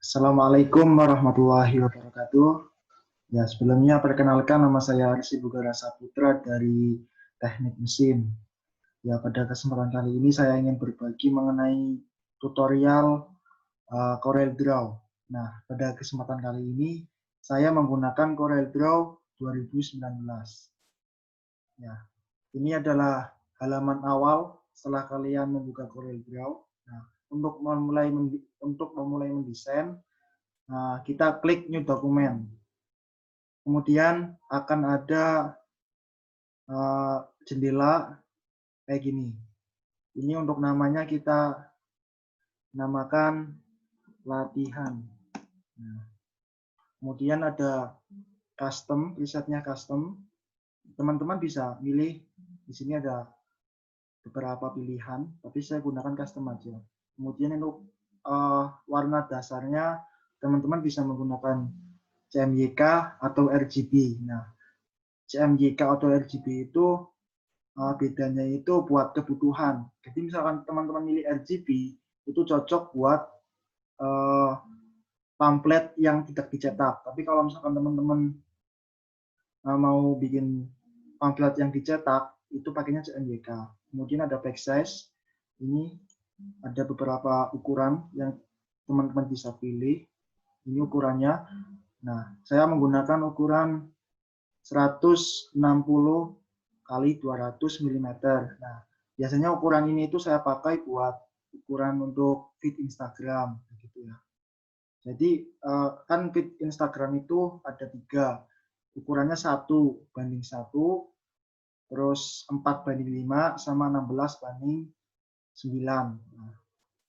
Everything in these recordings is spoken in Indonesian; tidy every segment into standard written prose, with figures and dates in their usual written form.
Assalamualaikum warahmatullahi wabarakatuh. Ya, sebelumnya perkenalkan nama saya Arsi Bugara Saputra dari Teknik Mesin. Ya, pada kesempatan kali ini saya ingin berbagi mengenai tutorial CorelDRAW. Nah, pada kesempatan kali ini saya menggunakan CorelDRAW 2019. Ya, ini adalah halaman awal setelah kalian membuka CorelDRAW. Nah, untuk memulai mendesain, kita klik New Document. Kemudian akan ada jendela kayak gini. Ini untuk namanya kita namakan latihan. Nah, kemudian ada custom, presetnya custom. Teman-teman bisa pilih, di sini ada beberapa pilihan, tapi saya gunakan custom aja. Kemudian untuk warna dasarnya, teman-teman bisa menggunakan CMYK atau RGB. Nah, CMYK atau RGB itu bedanya itu buat kebutuhan. Jadi misalkan teman-teman milih RGB, itu cocok buat pamflet yang tidak dicetak. Tapi kalau misalkan teman-teman mau bikin pamflet yang dicetak, itu pakainya CMYK. Kemudian ada backside. Ini ada beberapa ukuran yang teman-teman bisa pilih. Ini ukurannya. Nah, saya menggunakan ukuran 160 kali 200 mm. Nah, biasanya ukuran ini itu saya pakai buat ukuran untuk feed Instagram, gitu ya. Jadi kan feed Instagram itu ada 3, ukurannya 1:1, terus 4:5, sama 16:9. Nah,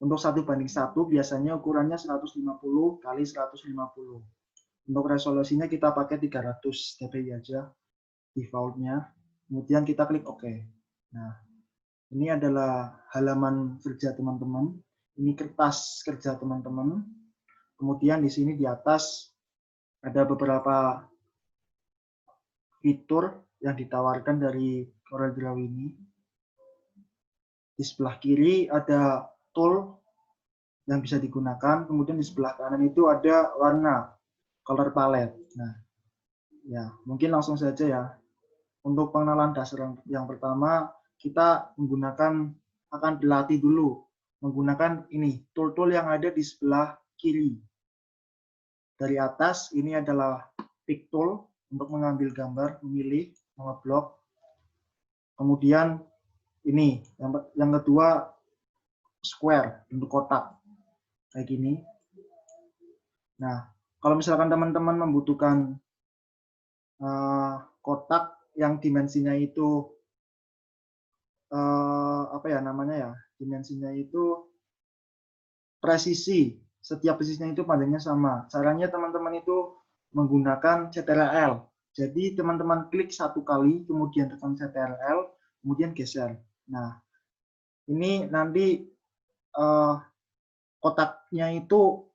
untuk 1:1 biasanya ukurannya 150 kali 150. Untuk resolusinya kita pakai 300 dpi aja defaultnya. Kemudian kita klik OK. Nah, ini adalah halaman kerja teman-teman. Ini kertas kerja teman-teman. Kemudian di sini di atas ada beberapa fitur yang ditawarkan dari CorelDRAW ini. Di sebelah kiri ada tool yang bisa digunakan. Kemudian di sebelah kanan itu ada warna, color palette. Nah, ya mungkin langsung saja ya. Untuk pengenalan dasar yang pertama, kita akan dilatih dulu menggunakan ini tool-tool yang ada di sebelah kiri. Dari atas ini adalah pick tool untuk mengambil gambar, memilih, mengeblok. Kemudian ini yang kedua square, bentuk kotak kayak gini. Nah, kalau misalkan teman-teman membutuhkan kotak yang dimensinya itu dimensinya itu presisi, setiap presisinya itu panjangnya sama. Caranya teman-teman itu menggunakan CTRL. Jadi teman-teman klik 1 kali, kemudian tekan CTRL, kemudian geser. Nah, ini nanti kotaknya itu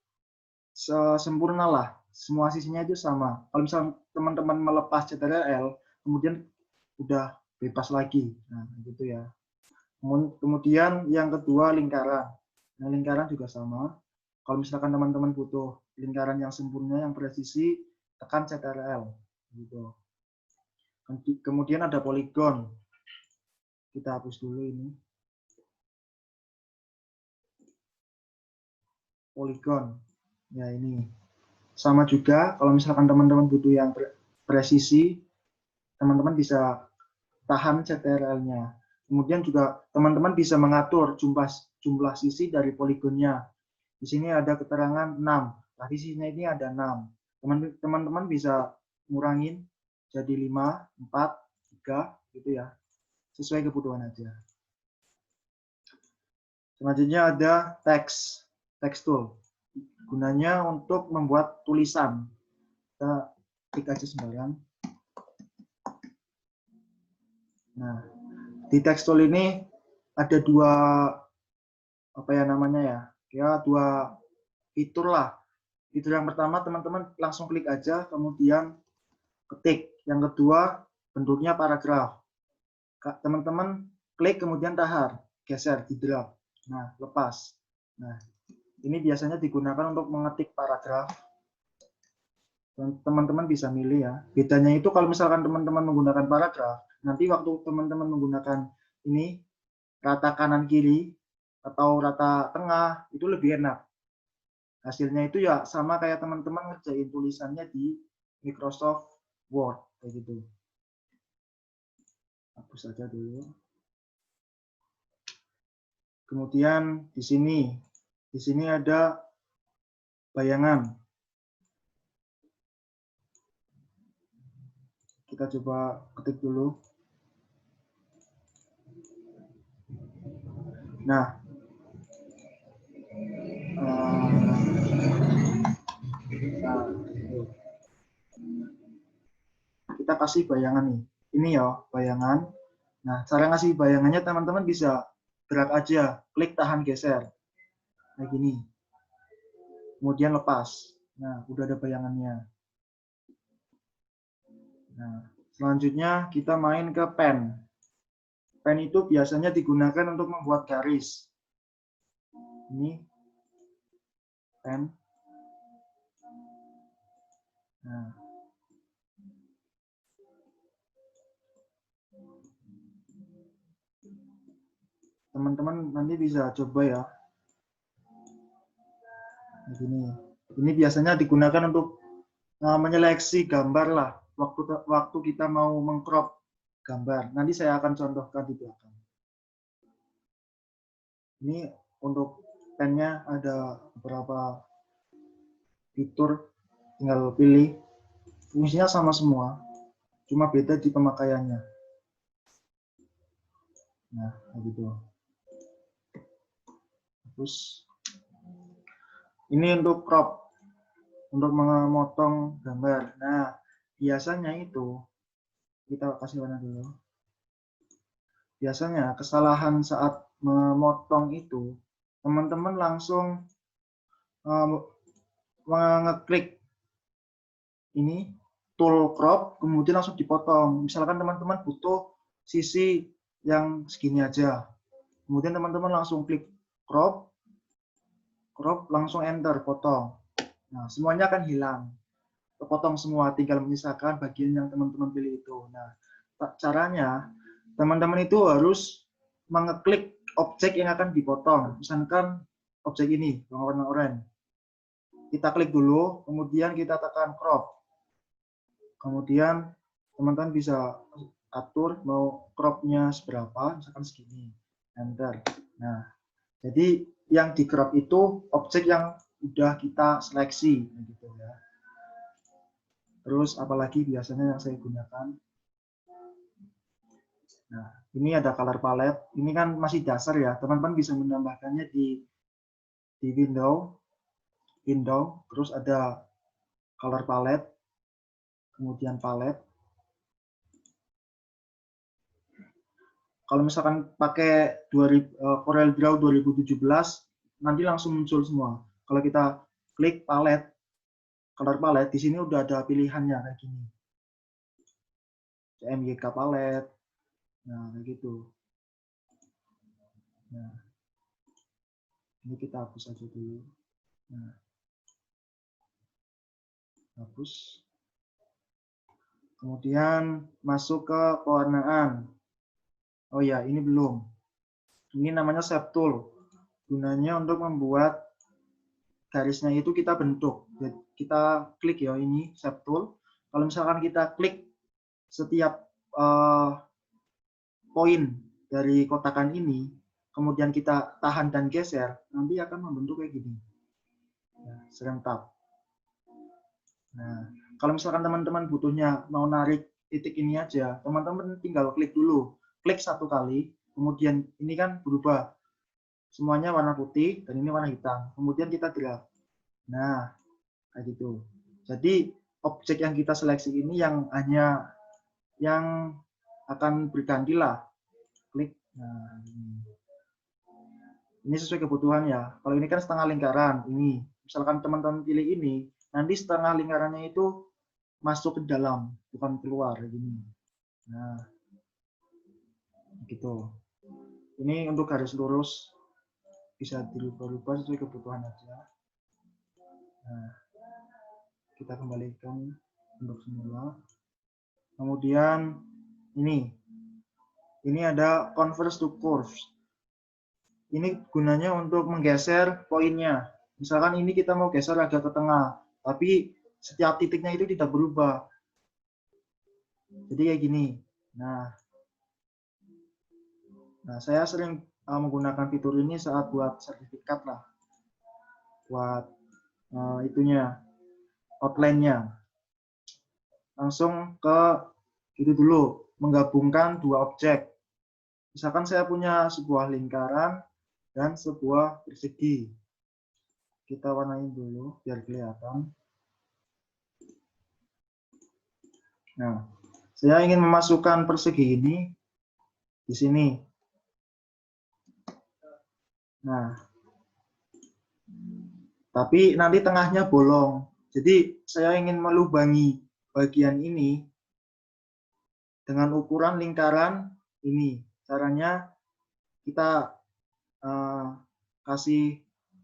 sempurna lah, semua sisinya itu sama. Kalau misalnya teman-teman melepas CTRL, kemudian udah bebas lagi. Nah, gitu ya. Kemudian yang kedua lingkaran. Nah, lingkaran juga sama. Kalau misalkan teman-teman butuh lingkaran yang sempurna, yang presisi, tekan CTRL. Gitu. Kemudian ada poligon. Kita hapus dulu ini. Poligon. Ya ini. Sama juga, kalau misalkan teman-teman butuh yang presisi, teman-teman bisa tahan CTRL-nya. Kemudian juga teman-teman bisa mengatur jumlah sisi dari poligonnya. Di sini ada keterangan 6. Tadi sisinya ini ada 6. Teman-teman bisa ngurangin jadi 5, 4, 3 gitu ya. Sesuai kebutuhan aja. Selanjutnya ada text tool. Gunanya untuk membuat tulisan. Kita klik aja sembarang. Nah, di text tool ini ada dua dua fitur lah. Fitur yang pertama teman-teman langsung klik aja, kemudian ketik. Yang kedua bentuknya paragraf. Teman-teman klik kemudian tahar, geser di drag. Nah, lepas. Nah, Ini biasanya digunakan untuk mengetik paragraf. Teman-teman bisa milih ya. Bedanya itu kalau misalkan teman-teman menggunakan paragraf, nanti waktu teman-teman menggunakan ini rata kanan kiri atau rata tengah itu lebih enak. Hasilnya itu ya sama kayak teman-teman ngerjain tulisannya di Microsoft Word kayak gitu. Hapus saja dulu. Kemudian di sini ada bayangan. Kita coba ketik dulu. Nah, kita kasih bayangan nih. Ini ya bayangan. Nah, cara ngasih bayangannya teman-teman bisa drag aja, klik tahan geser. Kayak gini. Kemudian lepas. Nah, udah ada bayangannya. Nah, selanjutnya kita main ke pen. Pen itu biasanya digunakan untuk membuat garis. Ini pen. Nah, teman-teman nanti bisa coba ya. Begini. Ini biasanya digunakan untuk menyeleksi gambar lah. Waktu kita mau mengcrop gambar. Nanti saya akan contohkan di belakang. Ini untuk pennya ada beberapa fitur, tinggal pilih. Fungsinya sama semua, cuma beda di pemakaiannya. Nah, begitu. Terus ini untuk crop, untuk memotong gambar. Nah, biasanya itu kita kasih warna dulu. Biasanya kesalahan saat memotong itu, teman-teman langsung mengeklik ini tool crop, kemudian langsung dipotong. Misalkan teman-teman butuh sisi yang segini aja, kemudian teman-teman langsung klik crop, langsung enter, potong. Nah, semuanya akan hilang, terpotong semua, tinggal menyisakan bagian yang teman-teman pilih itu. Nah, caranya teman-teman itu harus mengeklik objek yang akan dipotong. Misalkan objek ini warna oranye, kita klik dulu, kemudian kita tekan crop. Kemudian teman-teman bisa atur mau cropnya seberapa, misalkan segini, enter. Nah, jadi yang di crop itu objek yang udah kita seleksi, gitu ya. Terus apalagi biasanya yang saya gunakan. Nah, ini ada color palette. Ini kan masih dasar ya, teman-teman bisa menambahkannya di window, terus ada color palette, kemudian palette. Kalau misalkan pakai Corel Draw 2017, nanti langsung muncul semua. Kalau kita klik palette, color palette, di sini udah ada pilihannya kayak gini. CMYK palette, nah kayak gitu. Nah, ini kita hapus aja dulu. Nah, hapus. Kemudian masuk ke pewarnaan. Oh ya, ini belum. Ini namanya shape tool. Gunanya untuk membuat garisnya itu kita bentuk. Jadi kita klik ya ini shape tool. Kalau misalkan kita klik setiap poin dari kotakan ini, kemudian kita tahan dan geser, nanti akan membentuk kayak gini. Nah, serentak. Nah, kalau misalkan teman-teman butuhnya mau narik titik ini aja, teman-teman tinggal klik dulu. Klik satu kali, kemudian ini kan berubah. Semuanya warna putih, dan ini warna hitam. Kemudian kita drag. Nah, kayak gitu. Jadi, objek yang kita seleksi ini yang hanya yang akan berganti lah. Klik. Nah, ini sesuai kebutuhan ya. Kalau ini kan setengah lingkaran. Ini, misalkan teman-teman pilih ini, nanti setengah lingkarannya itu masuk ke dalam, bukan keluar gini. Nah, gitu. Ini untuk garis lurus. bisa dirubah-rubah sesuai kebutuhan aja. Nah, kita kembalikan untuk semula. Kemudian ini ada converse to curves. Ini gunanya untuk menggeser poinnya. Misalkan ini kita mau geser agak ke tengah, tapi setiap titiknya itu tidak berubah. Jadi kayak gini. Nah, saya sering menggunakan fitur ini saat buat sertifikat lah, buat itunya, outline-nya. Langsung ke itu dulu, menggabungkan dua objek. Misalkan saya punya sebuah lingkaran dan sebuah persegi. Kita warnain dulu biar kelihatan. Nah, saya ingin memasukkan persegi ini di sini. Nah, tapi nanti tengahnya bolong. Jadi saya ingin melubangi bagian ini dengan ukuran lingkaran ini. Caranya kita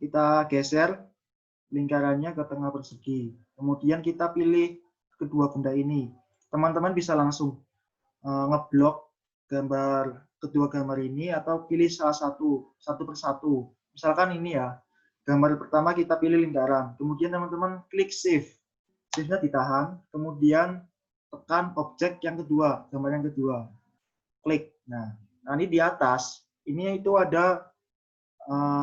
kita geser lingkarannya ke tengah persegi. Kemudian kita pilih kedua benda ini. Teman-teman bisa langsung ngeblok kedua gambar ini atau pilih salah satu persatu. Misalkan ini ya, gambar pertama kita pilih lingkaran. Kemudian teman-teman klik shift. Shift-nya ditahan, kemudian tekan objek yang kedua, gambar yang kedua. Klik. Nah, ini di atas, ini itu ada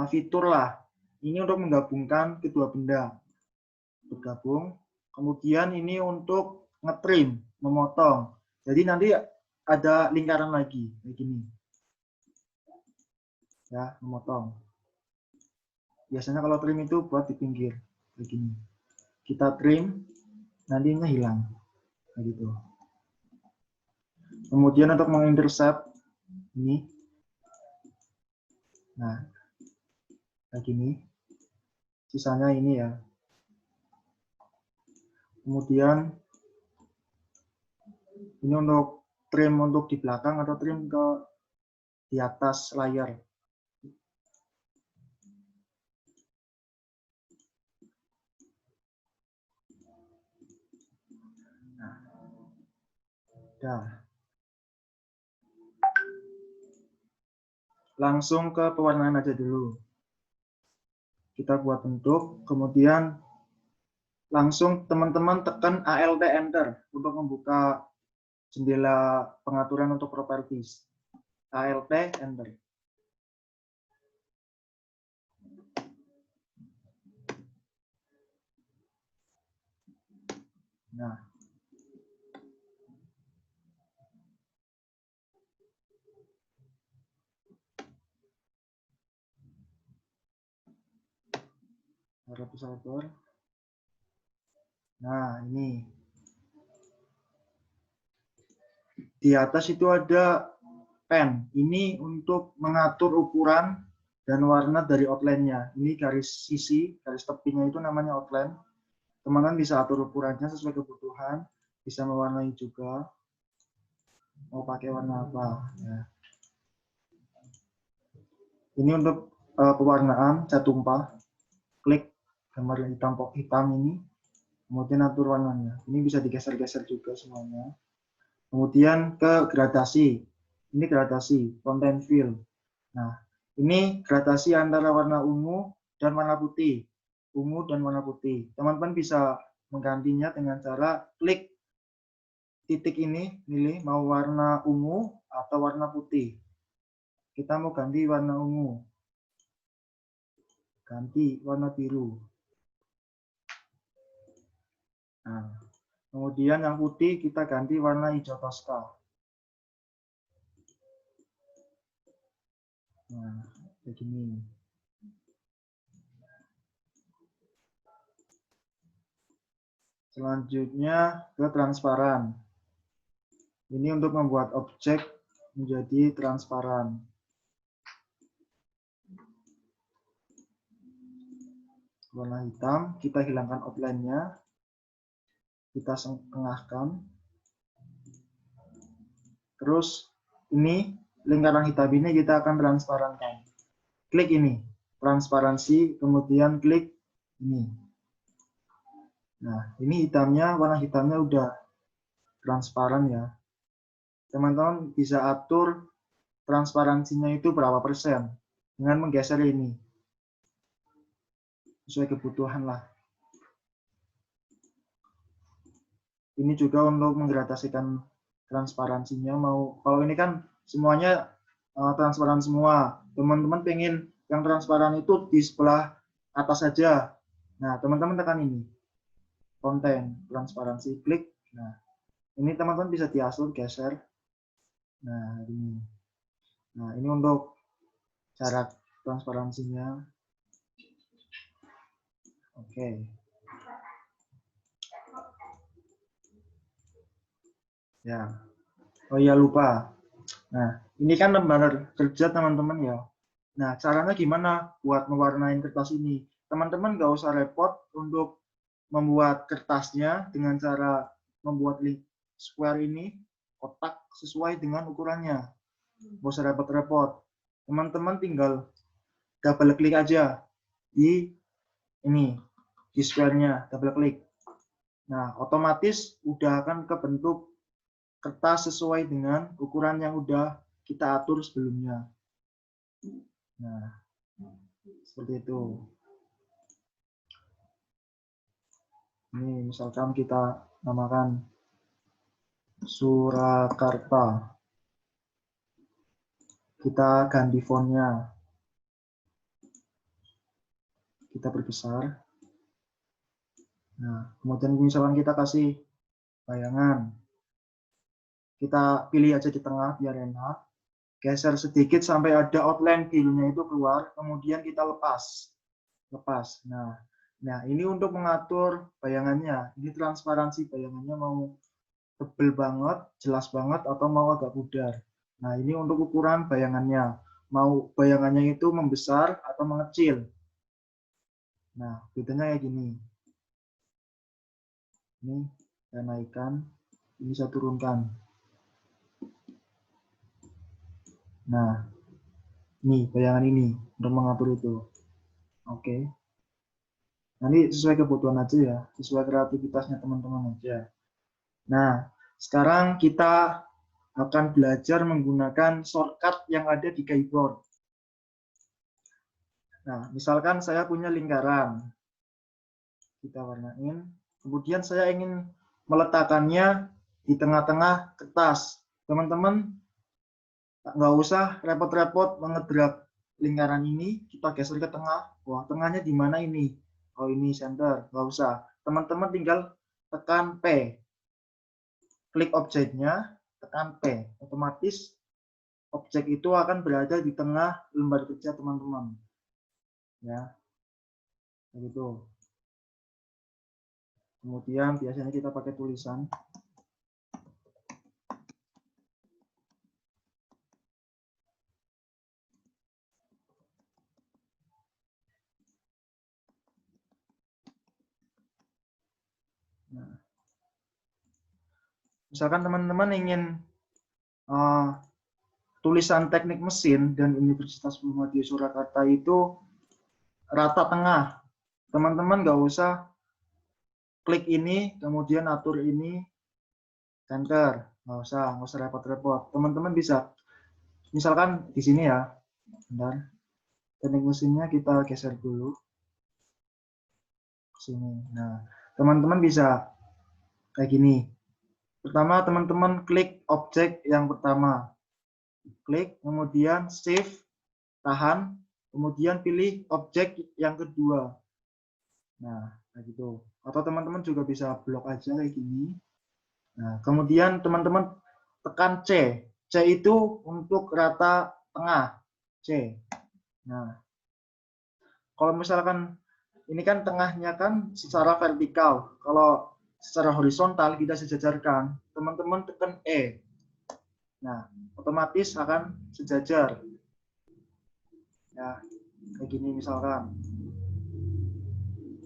fitur lah. Ini untuk menggabungkan kedua benda. Bergabung. Kemudian ini untuk ngetrim, memotong. Jadi nanti ada lingkaran lagi, kayak gini. Ya, memotong. Biasanya kalau trim itu buat di pinggir, kayak gini. Kita trim, nantinya hilang. Kayak gitu. Kemudian untuk mengintercept, ini. Nah, kayak gini. Sisanya ini ya. Kemudian ini untuk trim untuk di belakang atau trim ke di atas layar. Nah, langsung ke pewarnaan aja dulu. Kita buat bentuk, kemudian langsung teman-teman tekan Alt Enter untuk membuka jendela pengaturan untuk properties. Alt Enter. Nah, sabar. Nah, ini di atas itu ada pen. Ini untuk mengatur ukuran dan warna dari outline-nya. Ini garis sisi, garis tepinya itu namanya outline. Teman-teman bisa atur ukurannya sesuai kebutuhan, bisa mewarnai juga. Mau pakai warna apa? Ya. Ini untuk pewarnaan cat tumpah. Klik gambar hitam ini, kemudian atur warnanya. Ini bisa digeser-geser juga semuanya. Kemudian ke gradasi. Ini gradasi, content fill. Nah, ini gradasi antara warna ungu dan warna putih. Ungu dan warna putih. Teman-teman bisa menggantinya dengan cara klik titik ini, pilih mau warna ungu atau warna putih. Kita mau ganti warna ungu. Ganti warna biru. Nah, kemudian yang putih kita ganti warna hijau toska. Nah, kayak gini. Selanjutnya ke transparan. Ini untuk membuat objek menjadi transparan. Warna hitam, kita hilangkan outline-nya. Kita tengahkan. Terus ini lingkaran hitam ini kita akan transparankan. Klik ini. transparansi, kemudian klik ini. Nah, ini hitamnya, warna hitamnya udah transparan ya. Teman-teman bisa atur transparansinya itu berapa persen dengan menggeser ini. Sesuai kebutuhan lah. Ini juga untuk menggradasikan transparansinya. Kalau ini kan semuanya transparan semua. Teman-teman pengen yang transparan itu di sebelah atas saja. Nah, teman-teman tekan ini. Konten, transparansi, klik. Nah, ini teman-teman bisa diatur, geser. Nah, ini. Nah, ini untuk cara transparansinya. Oke. Ya. Oh iya, lupa. Nah, ini kan lembar kerja teman-teman ya. Nah, caranya gimana buat mewarnain kertas ini? Teman-teman nggak usah repot untuk membuat kertasnya dengan cara membuat square ini, kotak sesuai dengan ukurannya. Nggak usah repot-repot. Teman-teman tinggal double klik aja di ini, di square-nya, double klik. Nah, otomatis udah akan kebentuk kertas sesuai dengan ukuran yang udah kita atur sebelumnya. Nah, seperti itu. Ini misalkan kita namakan Surakarta. Kita ganti fontnya. Kita perbesar. Nah, kemudian misalkan kita kasih bayangan. Kita pilih aja di tengah biar enak. Geser sedikit sampai ada outline birunya itu keluar. Kemudian kita lepas. Nah, ini untuk mengatur bayangannya. Ini transparansi bayangannya mau tebel banget, jelas banget, atau mau agak pudar. Nah, ini untuk ukuran bayangannya. Mau bayangannya itu membesar atau mengecil. Nah, bedanya kayak gini. Ini saya naikkan, ini saya turunkan. Nah, ini bayangan ini untuk mengatur itu. Oke. Nanti sesuai kebutuhan aja ya, sesuai kreativitasnya teman-teman aja. Nah, sekarang kita akan belajar menggunakan shortcut yang ada di keyboard. Nah, misalkan saya punya lingkaran. Kita warnain. Kemudian saya ingin meletakkannya di tengah-tengah kertas. Teman-teman nggak usah repot-repot mengedrag lingkaran ini, kita geser ke tengah. Wah, tengahnya di mana ini? Oh, ini center. Nggak usah. Teman-teman tinggal tekan P. Klik objeknya, tekan P. Otomatis objek itu akan berada di tengah lembar kerja teman-teman. Ya, begitu. Kemudian biasanya kita pakai tulisan. Nah, misalkan teman-teman ingin tulisan teknik mesin dan Universitas Muhammadiyah Surakarta itu rata tengah. Teman-teman nggak usah klik ini, kemudian atur ini, center. Nggak usah repot-repot. Teman-teman bisa, misalkan di sini ya, bentar. Teknik mesinnya kita geser dulu ke sini. Nah, teman-teman bisa kayak gini. Pertama, teman-teman klik objek yang pertama. Klik, kemudian shift, tahan, kemudian pilih objek yang kedua. Nah, kayak gitu. Atau teman-teman juga bisa blok aja kayak gini. Nah, kemudian teman-teman tekan C. C itu untuk rata tengah. C. Nah, kalau misalkan ini kan tengahnya kan secara vertikal. Kalau secara horizontal kita sejajarkan. Teman-teman tekan E. Nah, otomatis akan sejajar. Ya, kayak gini misalkan.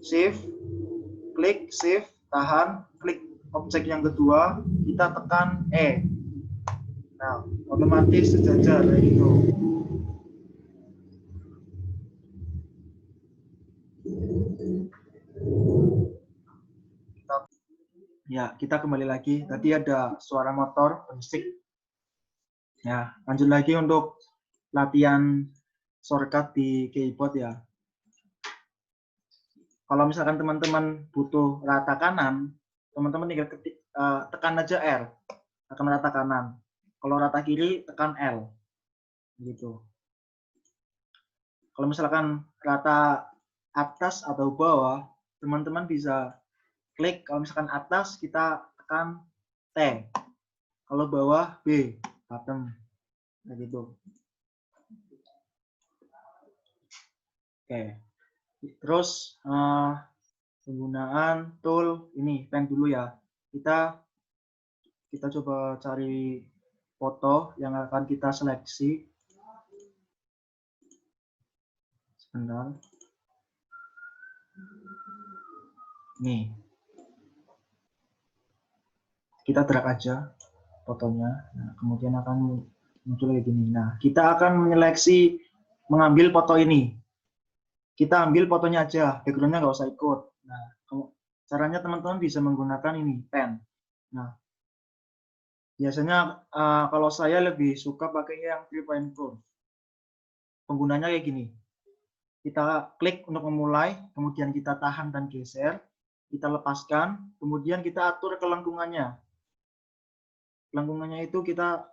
Shift, klik, shift, tahan, klik objek yang kedua, kita tekan E. Nah, otomatis sejajar kayak gitu. Ya, kita kembali lagi. Tadi ada suara motor berisik. Ya, lanjut lagi untuk latihan shortcut di keyboard ya. Kalau misalkan teman-teman butuh rata kanan, teman-teman tinggal tekan aja R, tekan rata kanan. Kalau rata kiri, tekan L. Gitu. Kalau misalkan rata atas atau bawah, teman-teman bisa klik. Kalau misalkan atas, kita tekan T. Kalau bawah, B, bottom. Nah, gitu. Oke. Terus penggunaan tool ini pen dulu ya. Kita coba cari foto yang akan kita seleksi. Sebentar. Nih. Kita drag aja fotonya. Nah, kemudian akan muncul kayak gini. Nah, kita akan menyeleksi mengambil foto ini. Kita ambil fotonya aja, backgroundnya nggak usah ikut. Nah, caranya teman-teman bisa menggunakan ini pen. Nah, biasanya kalau saya lebih suka pakai yang 3-point tool. Penggunanya kayak gini. Kita klik untuk memulai, kemudian kita tahan dan geser, kita lepaskan, kemudian kita atur kelengkungannya. Kelengkungannya itu kita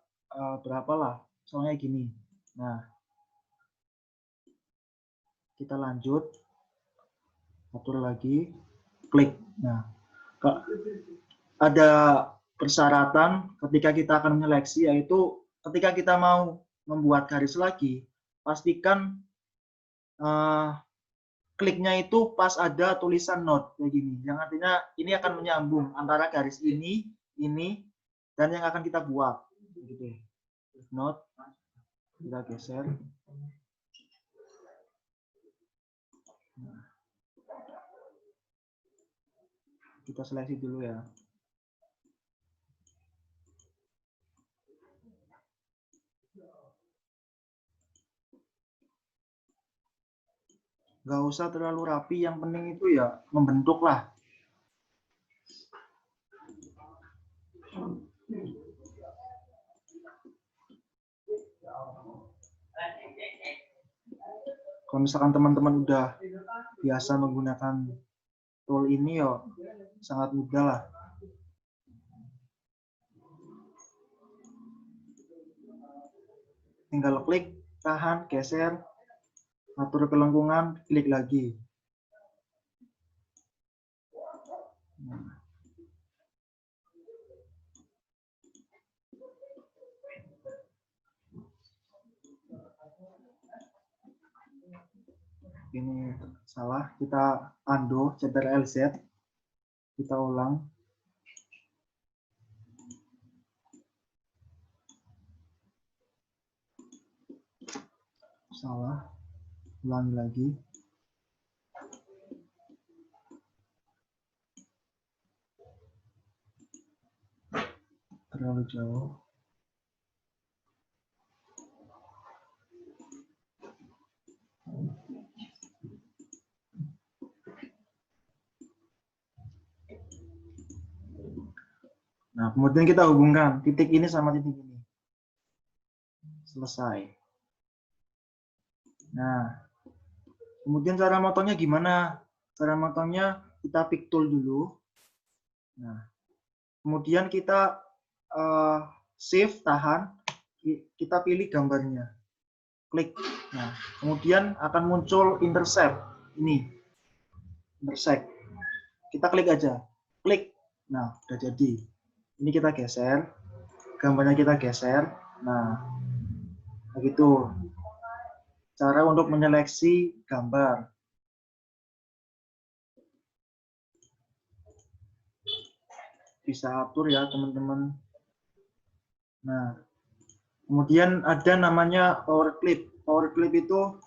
berapa lah, soalnya gini. Nah, kita lanjut, atur lagi, klik. Nah, ada persyaratan ketika kita akan menyeleksi, yaitu ketika kita mau membuat garis lagi, pastikan kliknya itu pas ada tulisan note kayak gini, yang artinya ini akan menyambung antara garis ini, dan yang akan kita buat. Gitu. Note, kita geser. Kita seleksi dulu ya. Nggak usah terlalu rapi, yang penting itu ya membentuk lah. Kalau misalkan teman-teman udah biasa menggunakan tool ini ya sangat mudah lah. Tinggal klik, tahan, geser, atur kelengkungan, klik lagi. Nah. Ini salah, kita undo, Ctrl Z, kita ulang. Salah, ulangi lagi. Terlalu jauh. Nah, kemudian kita hubungkan titik ini sama titik ini. Selesai. Nah, kemudian cara motongnya gimana? Cara motongnya kita pick tool dulu. Nah, kemudian kita shift, tahan, kita pilih gambarnya. Klik. Nah, kemudian akan muncul intercept. Ini. Intersect. Kita klik aja. Klik. Nah, udah jadi. Ini kita geser. Gambarnya kita geser. Nah, begitu. Cara untuk menyeleksi gambar. Bisa atur ya, teman-teman. Nah, kemudian ada namanya power clip. Power clip itu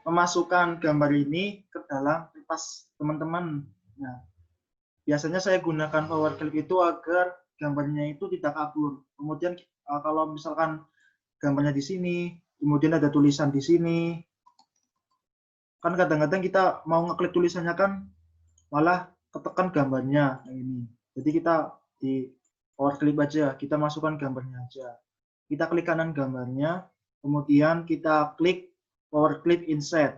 memasukkan gambar ini ke dalam kertas teman-teman. Nah, biasanya saya gunakan power clip itu agar gambarnya itu tidak kabur. Kemudian kalau misalkan gambarnya di sini, kemudian ada tulisan di sini, kan kadang-kadang kita mau ngeklik tulisannya kan malah ketekan gambarnya ini. Jadi kita di power clip aja, kita masukkan gambarnya aja. Kita klik kanan gambarnya, kemudian kita klik power clip insert.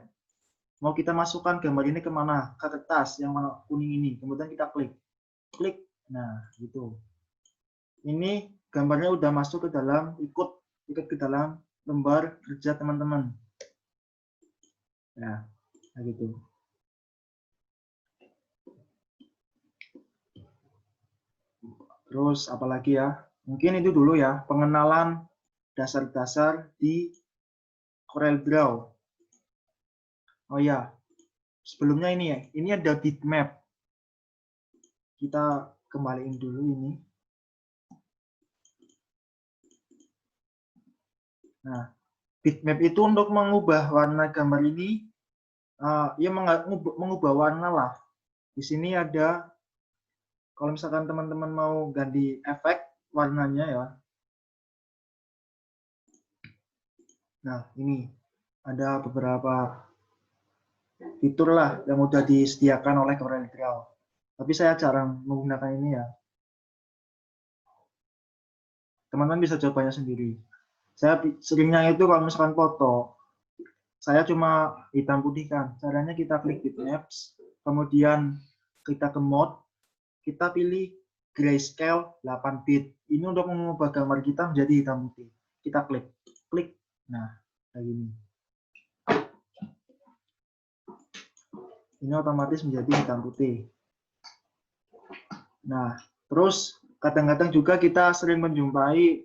Mau kita masukkan gambar ini kemana? Ke kertas yang warna kuning ini. Kemudian kita klik. Klik. Nah, gitu. Ini gambarnya udah masuk ke dalam, ikut ke dalam lembar kerja teman-teman. Nah, gitu. Terus apalagi ya? Mungkin itu dulu ya, pengenalan dasar-dasar di CorelDRAW. Oh ya, sebelumnya ini ya, ini ada bitmap. Kita kembaliin dulu ini. Nah, bitmap itu untuk mengubah warna gambar ini, ya mengubah warna lah. Di sini ada, kalau misalkan teman-teman mau ganti efek warnanya ya. Nah, ini ada beberapa fitur lah yang udah disediakan oleh CorelDRAW. Tapi saya jarang menggunakan ini ya. Teman-teman bisa cobanya sendiri. Saya seringnya itu kalau misalkan foto, saya cuma hitam putih kan. Caranya kita klik bitmaps, kemudian kita ke mode, kita pilih grayscale 8 bit. Ini untuk mengubah gambar kita menjadi hitam putih. Kita klik, klik. Nah, kayak gini. Ini otomatis menjadi hitam putih. Nah, terus kadang-kadang juga kita sering menjumpai,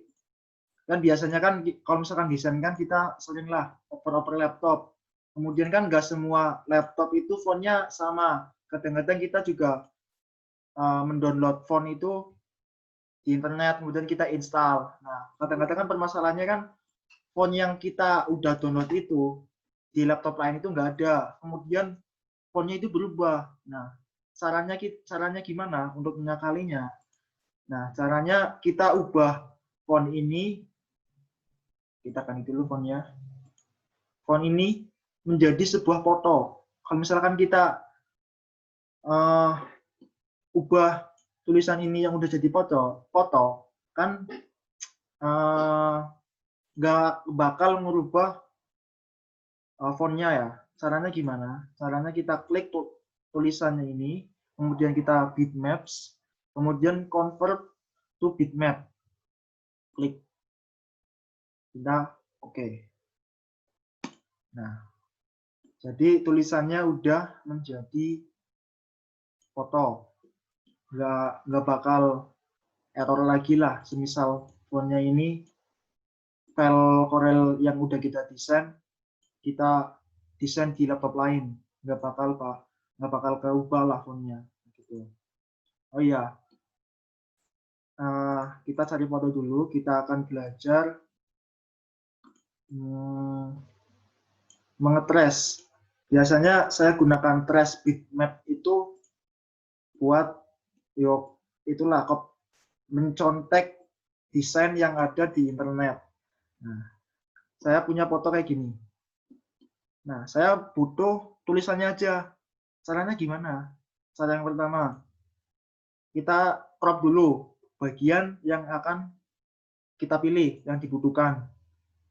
kan biasanya kan kalau misalkan desain kan kita seringlah oper-oper laptop. Kemudian kan nggak semua laptop itu fontnya sama. Kadang-kadang kita juga mendownload font itu di internet, kemudian kita install. Nah, kadang-kadang kan permasalahannya kan font yang kita udah download itu di laptop lain itu nggak ada. Kemudian fontnya itu berubah. Nah, caranya gimana untuk mengakalinya? Nah, caranya kita ubah font ini, kita ganti dulu fontnya. Font ini menjadi sebuah foto. Kalau misalkan kita ubah tulisan ini yang udah jadi foto kan nggak bakal merubah fontnya ya. Caranya gimana? Caranya kita klik tulisannya ini, kemudian kita bitmaps, kemudian convert to bitmap. Klik. Kita oke. Nah, jadi tulisannya udah menjadi foto. Nggak bakal error lagi lah. Semisal fontnya ini file Corel yang udah kita desain di laptop lain, nggak bakal keubah lah fontnya gitu. Oh iya, kita cari foto dulu. Kita akan belajar mengetrace. Biasanya saya gunakan trace bitmap itu buat itulah mencontek desain yang ada di internet. Nah, saya punya foto kayak gini. Nah, saya butuh tulisannya aja. Caranya gimana? Cara yang pertama, kita crop dulu bagian yang akan kita pilih, yang dibutuhkan.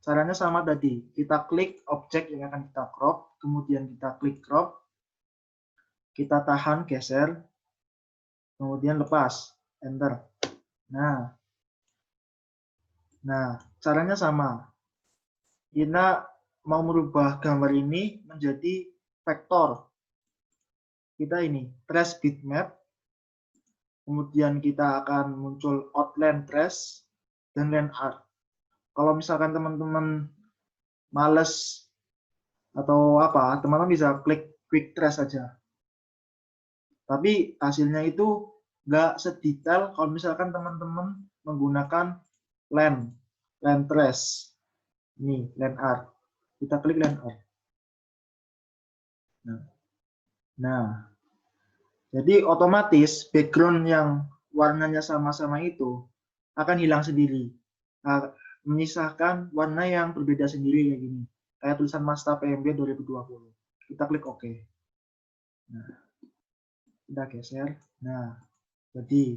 Caranya sama tadi, kita klik objek yang akan kita crop, kemudian kita klik crop, kita tahan, geser, kemudian lepas, enter. Nah, caranya sama. Kita mau merubah gambar ini menjadi vektor. Kita ini, trace bitmap, kemudian kita akan muncul outline trace dan line art. Kalau misalkan teman-teman males atau apa, teman-teman bisa klik quick trace aja. Tapi hasilnya itu nggak sedetail kalau misalkan teman-teman menggunakan line trace. Ini line art. Kita klik line art. Nah, jadi otomatis background yang warnanya sama-sama itu akan hilang sendiri. Nah, menyisahkan warna yang berbeda sendiri kayak gini. Kayak tulisan Mazda PMB 2020. Kita klik OK. Nah, kita geser. Nah, Jadi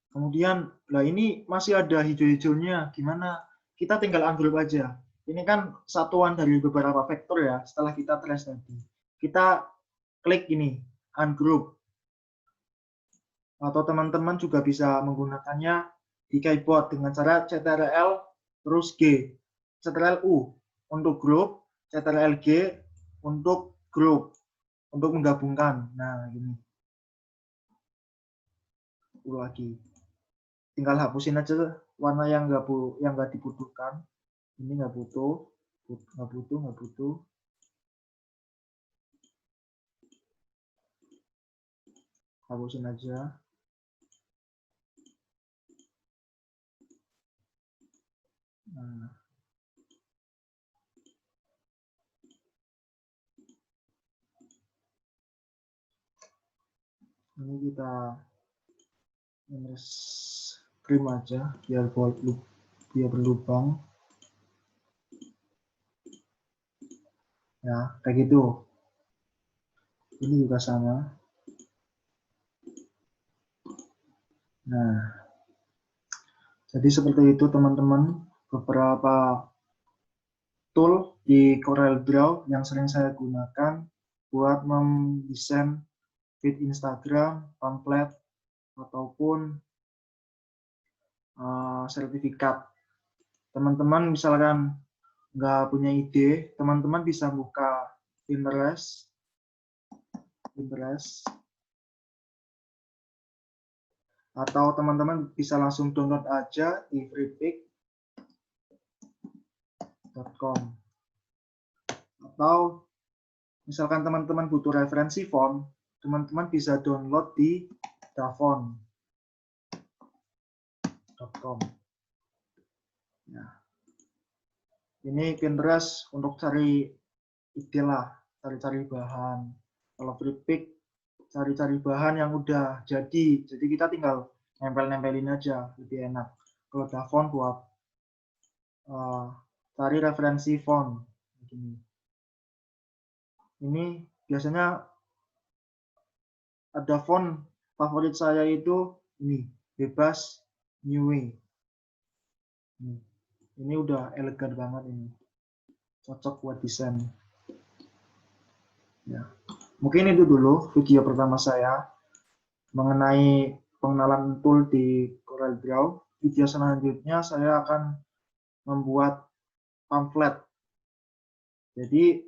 kemudian, lah ini masih ada hijau-hijaunya. Gimana? Kita tinggal ungroup aja. Ini kan satuan dari beberapa vektor ya. Setelah kita trace tadi, kita klik ini, ungroup. Atau teman-teman juga bisa menggunakannya di keyboard dengan cara Ctrl terus G. Ctrl U untuk group, Ctrl G untuk group, untuk menggabungkan. Nah, ini. Lagi. Tinggal hapusin aja warna yang nggak dibutuhkan. Ini nggak butuh. Hapusin aja. Nah. Ini kita trim aja biar berlubang. Ya, kayak gitu. Ini juga sama. Nah, jadi seperti itu teman-teman, beberapa tool di CorelDRAW yang sering saya gunakan buat mendesain feed Instagram, pamflet, ataupun sertifikat. Teman-teman misalkan nggak punya ide, teman-teman bisa buka Pinterest, atau teman-teman bisa langsung download aja di freepik.com. Atau misalkan teman-teman butuh referensi font, teman-teman bisa download di davon.com. Nah, ini Pinterest untuk cari ide lah, cari-cari bahan. Kalau Freepik cari-cari bahan yang udah jadi kita tinggal nempel-nempelin aja, lebih enak. Kalau Davon buat cari referensi font. Ini biasanya ada font favorit saya itu ini, Bebas New Way. Ini udah elegan banget ini, cocok buat desain. Ya. Mungkin itu dulu video pertama saya mengenai pengenalan tool di CorelDRAW. Video selanjutnya saya akan membuat pamflet. Jadi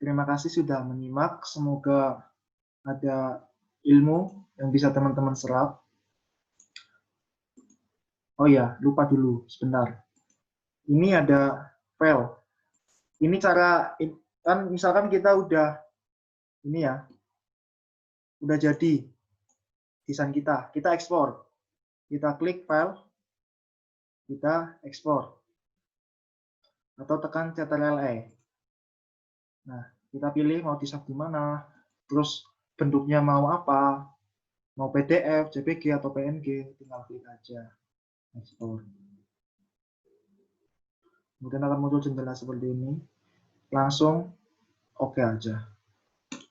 terima kasih sudah menyimak. Semoga ada ilmu yang bisa teman-teman serap. Oh ya, lupa dulu sebentar. Ini ada file. Ini cara, kan misalkan kita udah ini ya, udah jadi desain kita ekspor. Kita klik file, kita ekspor. Atau tekan Ctrl+E. Nah, kita pilih mau di-save di mana, terus bentuknya mau apa, mau PDF, JPG, atau PNG, tinggal klik aja, ekspor. Kemudian akan muncul jendela seperti ini, langsung oke aja.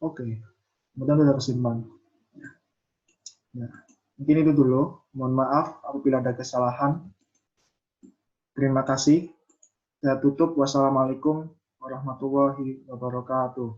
Oke, kemudian sudah kesimpan. Ya, mungkin itu dulu. Mohon maaf apabila ada kesalahan. Terima kasih. Saya tutup. Wassalamualaikum warahmatullahi wabarakatuh.